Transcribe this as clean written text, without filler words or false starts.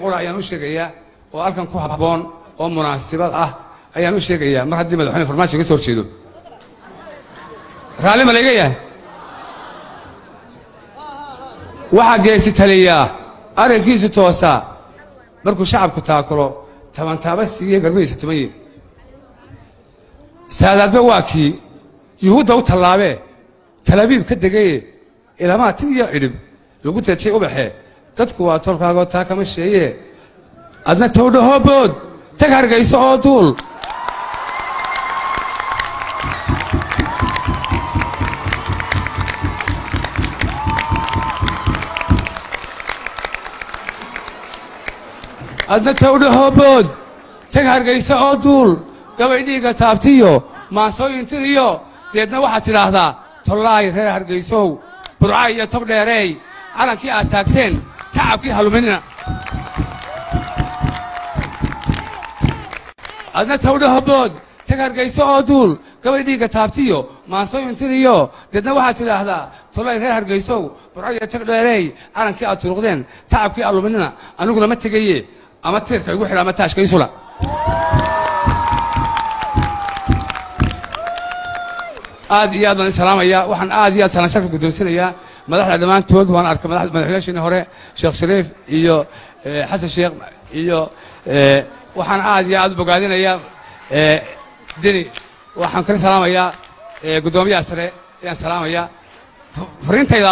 ayaan u sheegayaa oo halkan ku habboon oo munaasabad ah ayaan u sheegayaa mar haddii madaxweyne farmaajo ka soo jeedo raali ma laga yahay waxa geesi taliya arrinkiisu toosa markuu shacabku taakulo tabantaaba siiyay garbihiisa tumayeen saadaadba waa kii yuhuudda u tallaabee talaabiib ka degaye ilaamaa tin iyo cidhib lagu teejay ubaxee dadku waa tolkaagoo taa kama sheeye adna towdhahoo bood tag hargayso oo duul adna towdhahoo bood tag hargayso oo duul gabay dhiigga taabtiyo maansooyin tiriyo deedna waxaad tidhaahdaa tollaay reer hargaysow burca iyo tog dheereey calankii aad taagteen tacabkii haluminina adna towdhaho bood tag hargayso oo duul gabay dhiigga taabtiyo maansooyin tiriyo deedna waxaad tidhaahdaa tollaay reer hargaysow burca iyo tog dheereey calankii aad turuqdeen tacabkii haluminina aniguna ma tegaye ama tiirka igu xidha ama taashka isula aad iyo aad baan salaamaya waxaan aad iyo aad salaan sharaf guddoonsinayaa madaxda dhammaantood waan arkay madaxweynaashii hore sheekh shariif iyo xasan sheekh iyo waxaan aad iyo aad u bogaadinayaa deni waxaan kala salaamayaa guddoomiyaha sare ayaan salaamayaa fariintayda